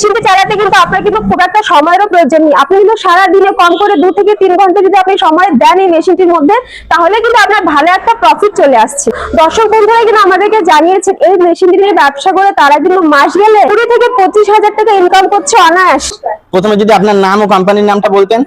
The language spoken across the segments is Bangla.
মেশিনটি চালাতে কিন্তু আপনার কিন্তু খুব একটা সময়েরও প্রয়োজন নেই। আপনি কিন্তু সারা দিনে কম করে 2 থেকে 3 ঘন্টা যদি আপনি সময় দেন এই মেশিনটির মধ্যে, তাহলে কিন্তু আপনার ভালো একটা প্রফিট চলে আসছে। দর্শক বন্ধুরা কিন্তু আমাদেরকে জানিয়েছেন এই মেশিনটি নিয়ে ব্যবসা করে তারা কিন্তু মাস গেলে 20 থেকে 25,000 টাকা ইনকাম করছে অনায়াস। প্রথমে যদি আপনার নাম ও কোম্পানির নামটা বলতেন।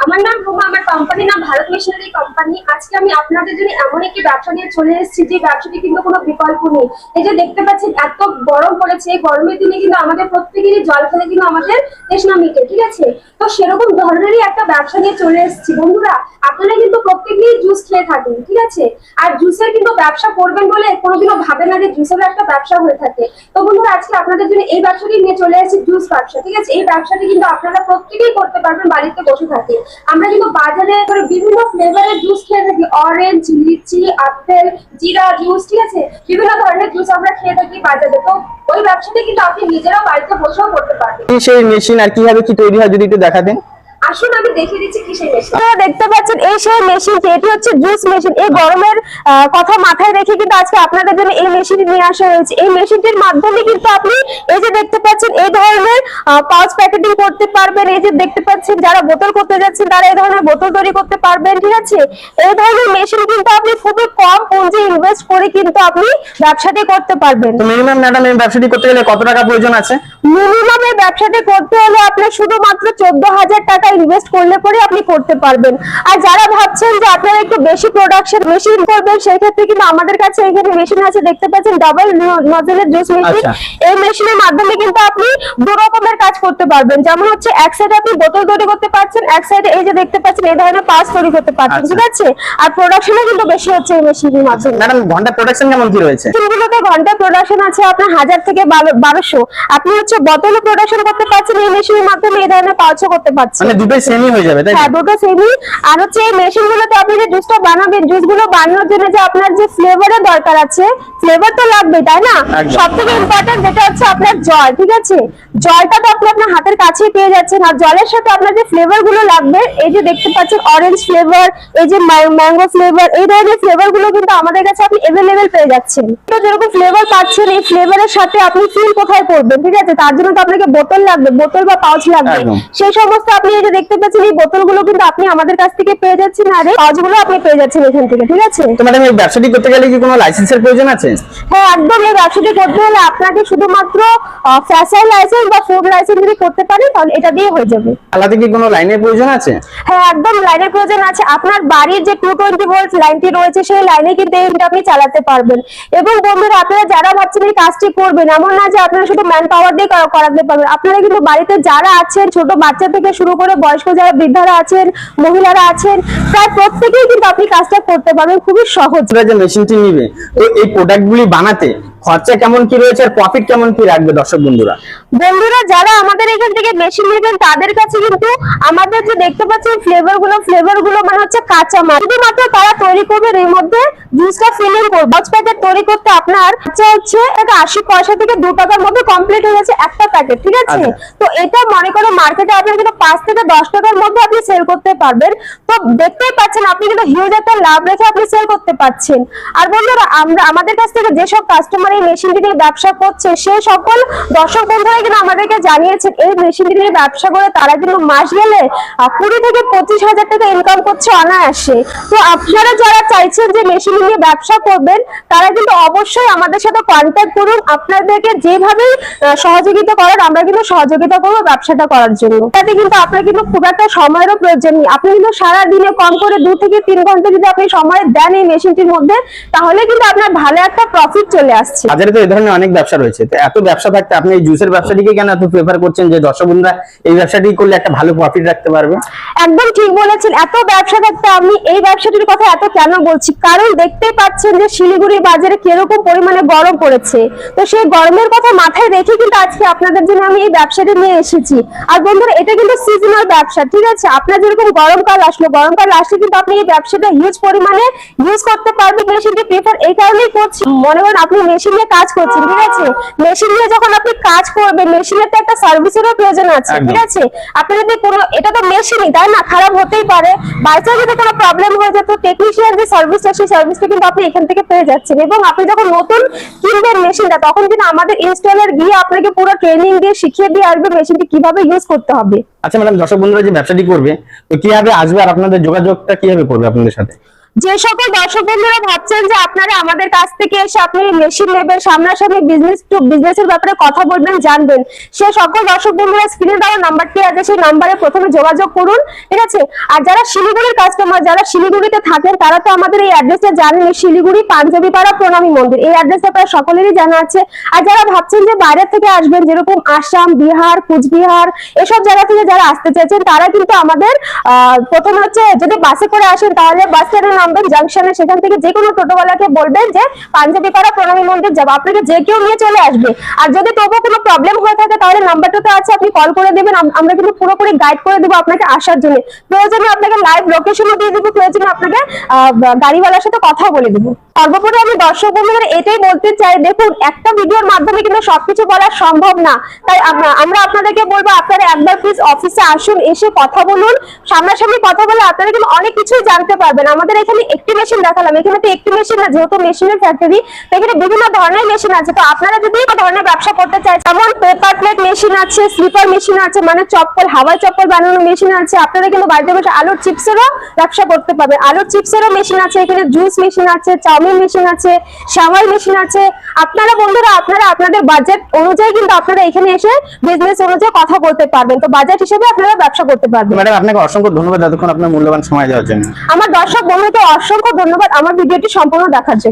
আমার নাম রুমা, আমার কোম্পানির নাম ভারত মেশিনারি কোম্পানি। আজকে আমি আপনাদের জন্য এমন একটি ব্যবসা নিয়ে চলে এসেছি যে ব্যবসাটি কিন্তু কোনো বিকল্প নেই। এই যে দেখতে পাচ্ছেন এত গরম পড়েছে, এই গরমের দিনে কিন্তু আমাদের প্রত্যেকেরই জল খেলে কিন্তু আমাদের তৃষ্ণা মিটে, ঠিক আছে? তো সেরকম ধরনেরই একটা ব্যবসা নিয়ে চলে এসেছি। বন্ধুরা, আপনারা কিন্তু প্রত্যেকেই জুস খেয়ে থাকেন, ঠিক আছে? আর জুসের কিন্তু ব্যবসা করবেন বলে কোনোদিনও ভাবে না যে জুসের একটা ব্যবসা হয়ে থাকে। তো বন্ধুরা, আজকে আপনাদের জন্য এই ব্যবসাটি নিয়ে চলে এসেছি, জুস ব্যবসা, ঠিক আছে? এই ব্যবসাটি কিন্তু আপনারা প্রত্যেকেই করতে পারবেন বাড়িতে বসে থাকে। আমরা কিন্তু বাজারে বিভিন্ন ফ্লেভারের জুস খেয়ে থাকি, অরেঞ্জ, লিচি, আপেল, জিরা জুস, ঠিক আছে? বিভিন্ন ধরনের জুস আমরা খেয়ে থাকি বাজারে। তো ওই ব্যবসাটি কিন্তু আপনি নিজেরাও বাড়িতে বসেও করতে পারবেন। সেই মেশিন আর কিভাবে কি তৈরি হয় যদি একটু দেখাতেন। আসুন আমি দেখিয়ে দিচ্ছি কি সেই মেশিন। আপনারা দেখতে পাচ্ছেন এই সেই মেশিনটি, এটি হচ্ছে জুস মেশিন। এই গরমের কথা মাথায় রেখে কিন্তু আজকে আপনাদের জন্য এই মেশিনটি নিয়ে আসা হয়েছে। এই মেশিনটির মাধ্যমে কিন্তু আপনি এই যে দেখতে পাচ্ছেন এই ধরনের পাউচ প্যাকেটিং করতে পারবেন। এই যে দেখতে পাচ্ছেন যারা বোতল করতে যাচ্ছেন তারা এই ধরনের বোতল তৈরি করতে পারবেন, ঠিক আছে? এই ধরনের মেশিন কিন্তু আপনি খুবই কম পুঁজি ইনভেস্ট করে কিন্তু আপনি ব্যবসাটি করতে পারবেন। তো মিনিমাম ম্যাডাম এই ব্যবসাটি করতে গেলে কত টাকা প্রয়োজন আছে? মিনিমাম এই ব্যবসাটি করতে হলে আপনার শুধুমাত্র 14,000 টাকা ইনভেস্ট করলে পরে আপনি করতে পারবেন। আর যারা ভাবছেন যে আপনারা একটু বেশি প্রোডাকশন মেশিন করবেন, সেই ক্ষেত্রে কিন্তু আমাদের কাছে এখানে মেশিন আছে, দেখতে পাচ্ছেন ডাবল নজলের জুস মেশিন। এই মেশিনের মাধ্যমে কিন্তু আপনি দু রকমের কাজ করতে পারবেন। যেমন হচ্ছে এক সাইডে আপনি বোতল তৈরি করতে পারছেন, এক সাইডে এই যে দেখতে পাচ্ছেন এই ধরনের পাউচ তৈরি করতে পারছেন, ঠিক আছে? আর প্রোডাকশনও কিন্তু বেশি হচ্ছে এই মেশিনের মাধ্যমে। ম্যাডাম ঘন্টা প্রোডাকশন কেমন কি রয়েছে? মেশিনগুলোতে ঘন্টা প্রোডাকশন আছে আপনার 1000 থেকে 1200। আপনি হচ্ছে বোতলও প্রোডাকশন করতে পারছেন এই মেশিনের মাধ্যমে, এই ধরনের পাউচও করতে পারছেন। মানে দুটোই সেমই হয়ে যাবে তাই? হ্যাঁ, দুটো সেমই। আর হচ্ছে এই মেশিনগুলোতে আপনি যে জুসটা বানাবেন, জুসগুলো বানানোর জন্য যে আপনার যে ফ্লেভারের দরকার আছে, ফ্লেভার তো লাগবে, তাই না? সবথেকে ইম্পর্টেন্ট যেটা হচ্ছে আপনার জল, ঠিক আছে? জলটা তো আপনি আপনার হাতের কাছেই পেয়ে যাচ্ছেন। আর জলের সাথে আপনার যে ফ্লেভার গুলো লাগবে, এই যে দেখতে পাচ্ছেন অরেঞ্জ ফ্লেভার, এই যে ম্যাঙ্গো ফ্লেভার, এই ধরনের ফ্লেভার গুলো কিন্তু আমাদের কাছে আপনি অ্যাভেলেবেল পেয়ে যাচ্ছেন। তো যেরকম ফ্লেভার পাচ্ছেন, এই ফ্লেভারের সাথে আপনি ফিল কোথায় করবেন, ঠিক আছে? তার জন্য তো আপনাকে বোতল লাগবে, বোতল বা পাউচ লাগবে। সেই সমস্ত আপনি এই যে দেখতে পাচ্ছেন এই বোতলগুলো কিন্তু আপনি আমাদের কাছ থেকে পেয়ে যাচ্ছেন, আর এই পাউচগুলো আপনি পেয়ে যাচ্ছেন এখান থেকে, ঠিক আছে? তো ম্যাডাম এই ব্যবসাটি করতে গেলে কি কোনো লাইসেন্সের প্রয়োজন আছে? হ্যাঁ, একদম। এই ব্যবসাটি করতে হলে আপনাকে শুধুমাত্র ফ্যাশন লাইসেন্স বা ফুড লাইসেন্স যদি করতে পারেন তাহলে এটা দিয়ে হয়ে যাবে। আলাদা কি কোনো লাইনের প্রয়োজন আছে? হ্যাঁ, একদম লাইনের প্রয়োজন আছে। আপনার বাড়ির যে 220 ভোল্ট লাইনটি রয়েছে সেই লাইনে কিন্তু এটা আপনি চালাতে পারবেন। এবং বন্ধুরা, আপনারা যারা ভাবছেন এই কাজটি করবেন, এমন না যে আপনারা শুধু ম্যান পাওয়ার দিয়ে করাতে পারবেন। আপনারা কিন্তু বাড়িতে যারা আছেন, ছোট বাচ্চা থেকে শুরু করে বয়স্ক যারা বৃদ্ধারা আছেন, মহিলারা আছেন, প্রায় প্রত্যেকেই কিন্তু আপনি কাজটা করতে পারবেন খুবই সহজ। যে মেশিনটি নিবে, তো এই প্রোডাক্টগুলি বানাতে খরচা কেমন কি রয়েছে আর প্রফিট কেমন কি রাখবে দর্শক বন্ধুরা? বন্ধুরা, যারা আমাদের এখান থেকে মেশিন নেবেন তাদের কাছে কিন্তু আমাদের যে দেখতে পাচ্ছেন ফ্লেভার গুলো মানে হচ্ছে কাঁচা মাল, শুধুমাত্র তারা তৈরি করবে। এর মধ্যে জুসটা ফিলিং করবে। পাঁচ প্যাকেট তৈরি করতে আপনার খরচা হচ্ছে 80 পয়সা থেকে 2 টাকার মধ্যে কমপ্লিট হয়ে যাচ্ছে একটা প্যাকেট, ঠিক আছে? তো এটা মনে করো মার্কেটে আপনার কিন্তু 5 থেকে 10 টাকার মধ্যে আপনি সেল করতে পারবেন। তো দেখতেই পাচ্ছেন আপনি কিন্তু হিউজ একটা লাভ রেখে আপনি সেল করতে পারছেন। আর বন্ধুরা, আমরা আমাদের কাছ থেকে যেসব কাস্টমার এই মেশিনটি নিয়ে ব্যবসা করছে, সেই সকল দর্শক বন্ধুরা কিন্তু আমাদেরকে জানিয়েছেন এই মেশিনটি নিয়ে ব্যবসা করে তারা কিন্তু মাস গেলে 20 থেকে 25,000 টাকা ইনকাম করছে অনায়াসে। তো আপনারা যারা চাইছেন যে মেশিন নিয়ে ব্যবসা করবেন, তারা কিন্তু অবশ্যই আমাদের সাথে কন্ট্যাক্ট করুন। আপনাদেরকে যেভাবে সহযোগিতা করার আমরা কিন্তু সহযোগিতা করবো ব্যবসাটা করার জন্য। তাতে কিন্তু আপনার কিন্তু খুব একটা সময়েরও প্রয়োজন নেই। আপনি কিন্তু সারা দিনে কম করে 2 থেকে 3 ঘন্টা যদি আপনি সময় দেন এই মেশিনটির মধ্যে, তাহলে কিন্তু আপনার ভালো একটা প্রফিট চলে আসছে। বাজারে তো এই ধরনের অনেক ব্যবসা রয়েছে, তো এত ব্যবসা থাকতে আপনি এই জুসের ব্যবসাটিকে কেন এত প্রেফার করছেন যে দর্শক বন্ধুরা এই ব্যবসাটি করলে একটা ভালো প্রফিট রাখতে পারবে? একদম ঠিক বলেছেন। এত ব্যবসা থাকতে আমি এই ব্যবসাটির কথা এত কেন বলছি, কারণ দেখতেই পাচ্ছেন যে শিলিগুড়ি বাজারে কিরকম পরিমাণে গরম পড়েছে। তো সেই গরমের কথা মাথায় রেখে কিন্তু আজকে আপনাদের জন্য আমি এই ব্যবসাটি নিয়ে এসেছি। আর বন্ধুরা, এটা কিন্তু সিজনাল ব্যবসা, ঠিক আছে? আপনার যেরকম গরমকাল আসলে কিন্তু আপনি এই ব্যবসাটা হিউজ পরিমাণে ইউজ করতে পারবেন। মেশিনটি প্রেফার এই কারণেই করছি, মনে করেন আপনি মেশিন মেশিন নিয়ে কাজ করছেন, ঠিক আছে? মেশিন নিয়ে যখন আপনি কাজ করবেন, মেশিনের তো একটা সার্ভিসেরও প্রয়োজন আছে, একদম। ঠিক আছে? আপনি যদি কোনো, এটা তো মেশিনই, তাই না? খারাপ হতেই পারে। বাচ্চা যদি কোনো প্রবলেম হয়ে যায়, তো টেকনিশিয়ান যে সার্ভিসটা, সেই সার্ভিসটা কিন্তু আপনি এখান থেকে পেয়ে যাচ্ছেন। এবং আপনি যখন নতুন কিনবেন মেশিনটা, তখন কিন্তু আমাদের ইনস্টলার গিয়ে আপনাকে পুরো ট্রেনিং দিয়ে শিখিয়ে দিয়ে আসবে মেশিনটি কিভাবে ইউজ করতে হবে। আচ্ছা ম্যাডাম, দর্শক বন্ধুরা যে ব্যবসাটি করবে তো কিভাবে আসবে আর আপনাদের যোগাযোগটা কিভাবে করবে আপনাদের সাথে? যে সকল দর্শক বন্ধুরা ভাবছেন যে আপনারা আমাদের কাছ থেকে এসে আপনি মেশিন নেবেন, সামনাসামনি বিজনেস টু বিজনেসের ব্যাপারে কথা বলবেন, জানবেন, সে সকল দর্শক বন্ধুরা স্ক্রিনে দেওয়া নাম্বারটি আছে, সেই নাম্বারে প্রথমে যোগাযোগ করুন, ঠিক আছে? আর যারা শিলিগুড়ির কাস্টমার, যারা শিলিগুড়িতে থাকেন, তারা তো আমাদের এই অ্যাড্রেসটা জানেন, শিলিগুড়ি পাঞ্জাবি পাড়া প্রণামী মন্দির, এই অ্যাড্রেসটা প্রায় সকলেরই জানা আছে। আর যারা ভাবছেন যে বাইরে থেকে আসবেন, যেরকম আসাম, বিহার, কুচবিহার, এসব জায়গা থেকে যারা আসতে চাইছেন, তারা কিন্তু আমাদের প্রথমে হচ্ছে যদি বাসে করে আসেন, তাহলে বাস স্ট্যান্ডে নামবেন জাংশনে, সেখান থেকে যে কোনো টোটোওয়ালাকে বলবেন যে পাঞ্জাবি পাড়া প্রণামী মন্দির যাব, আপনাকে যে কেউ নিয়ে চলে আসবে। আর যদি তবুও কোনো প্রবলেম হয়ে থাকে, তাহলে নাম্বারটা তো আছে, আপনি কল করে দেবেন, আমরা কিন্তু পুরোপুরি গাইড করে দেবো আপনাকে আসার জন্য। প্রয়োজনে আপনাকে লাইভ লোকেশনও দিয়ে দেবো, প্রয়োজনে আপনাকে গাড়িওয়ালার সাথে কথা বলে দেবো। সর্বোপরি আমি দর্শক বন্ধুদের এটাই বলতে চাই, দেখুন, একটা ভিডিওর মাধ্যমে কিন্তু সবকিছু বলা সম্ভব না, তাই আমরা আপনাদেরকে বলবো, আপনারা একবার প্লিজ অফিসে আসুন, এসে কথা বলুন, সামনাসামনি কথা বলে আপনারা কিন্তু অনেক কিছুই জানতে পারবেন। আমাদের এখানে একটি মেশিন দেখালাম, এখানে তো একটি মেশিন না, যেহেতু মেশিনের ফ্যাক্টরি, এখানে বিভিন্ন ধরনের মেশিন আছে। তো আপনারা যদি এই ধরনের ব্যবসা করতে চান, যেমন পেপার প্লেট মেশিন আছে, স্লিপার মেশিন আছে, মানে চপ্পল, হাওয়াই চপ্পল বানানোর মেশিন আছে, আপনারা কিন্তু বাড়িতে বসে আলুর চিপসেরও ব্যবসা করতে পারবেন। আলুর চিপসেরও মেশিন আছে, এখানে জুস মেশিন আছে, চাউমিন মেশিন আছে, শাওয়ার মেশিন আছে। আপনারা বন্ধুরা, আপনারা আপনাদের বাজেট অনুযায়ী কিন্তু আপনারা এখানে এসে বিজনেস অনুযায়ী কথা বলতে পারবেন, তো বাজেট হিসেবে আপনারা ব্যবসা করতে পারবেন। ম্যাডাম আপনাকে অসংখ্য ধন্যবাদ এতক্ষণ আপনার মূল্যবান সময় দেওয়ার জন্য। আমার দর্শক বন্ধুকে অসংখ্য ধন্যবাদ আমার ভিডিওটি সম্পূর্ণ দেখার জন্য।